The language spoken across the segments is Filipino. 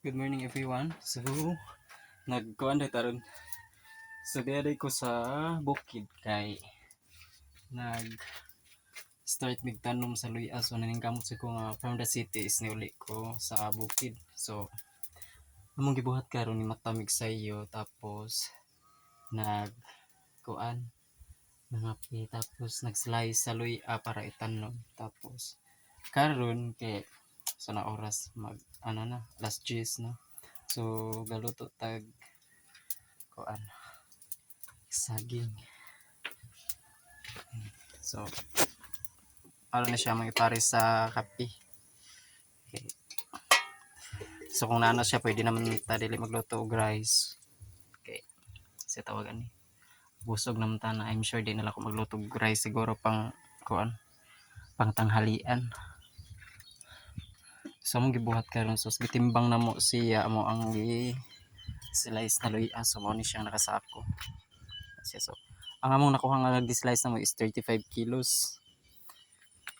Good morning everyone. So, nagkuhan na taron. So, diaday ko sa bukid kay nag start migtanom sa luya. So, naningkamot sa ko nga from the city is niuli ko sa bukid. So, among gibuhat karon ni matamig sa iyo tapos nag kuan nangapi tapos nag-slice sa luya para itanom. Tapos karon kay sa na oras mag ano na last 10 na. So, galuto tag kuan saging. So, ano na siya mag-ipare sa kape. Okay. So, kung naano siya, pwede naman ta dili magluto og rice. Okay. Kasi tawagan ni. Busog naman ta na. I'm sure di nila ko magluto og rice siguro pang kuan, pang tanghalian. So, mong gibuhat karon so gitimbang na mo siya mo ang slice na luya. So, mo ni siyang nakasako. So, ang among nakuha nga nag-slice na mo is 35 kilos.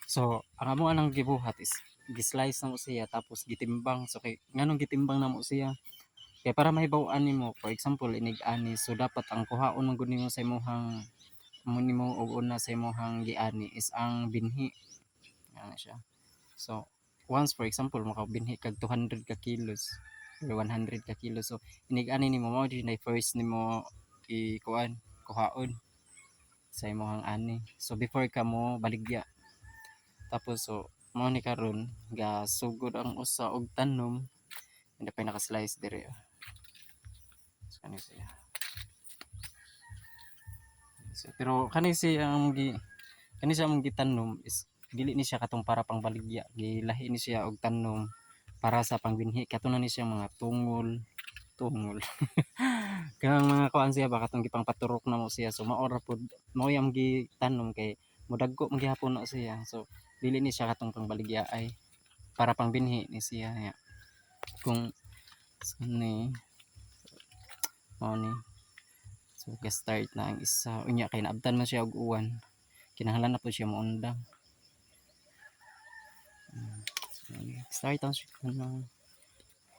So, ang among anang gibuhat is gislice na mo siya tapos gitimbang. So, kay nganong gitimbang na mo siya? Kaya para mahibaw-an nimo, for example, inig-ani, so dapat ang kuhaon man gud nimo sa imong nimo og una sa imong giani is ang binhi. Ano siya. So, once for example, makabinhi kag 200 ka kilos or 100 ka kilos. So, inig-ani nimo mao di na first nimo kuhaon sa imong ani. So, before ka mo baligya. Tapos so mao ni karon ga sugod ang usa og tanom hindi pa naka-slice dire. So kani siya. So, pero kani siya ang gitanom is dili ni siya katong para pang baligya. Gilahi ni siya og tanom para sa pangbinhi. Kato na ni siya mga tungol. Kang mga kuan siya ba katong gipang paturok na mo siya. So maora pud mao yang gitanom kay mudagko man gihapon na siya. So dili ni siya katong pangbaligya ay para pang binhi ni siya ya. Kung ni ni so start na ang isa unya kay naabtan man siya og uwan kinahanglan na po siya moundang. So, start ang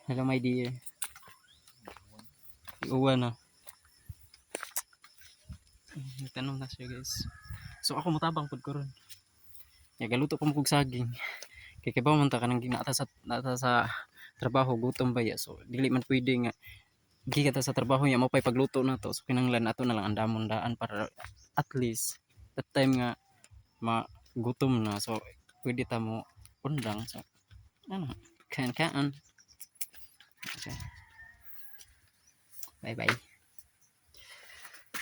hello my dear uwan na tanong na siya guys. So ako mutabang pud ko ron galuto pa mo kog saging. Kay kibaw man ta kanang nata sa trabaho gutom ba ya. So dili man pwede nga gigata sa trabaho niya mo pay pagluto na to. So kinahanglan ato na lang andamon daan para at least that time nga magutom na. So pwede ta mo undang. So ano kan okay. Bye bye.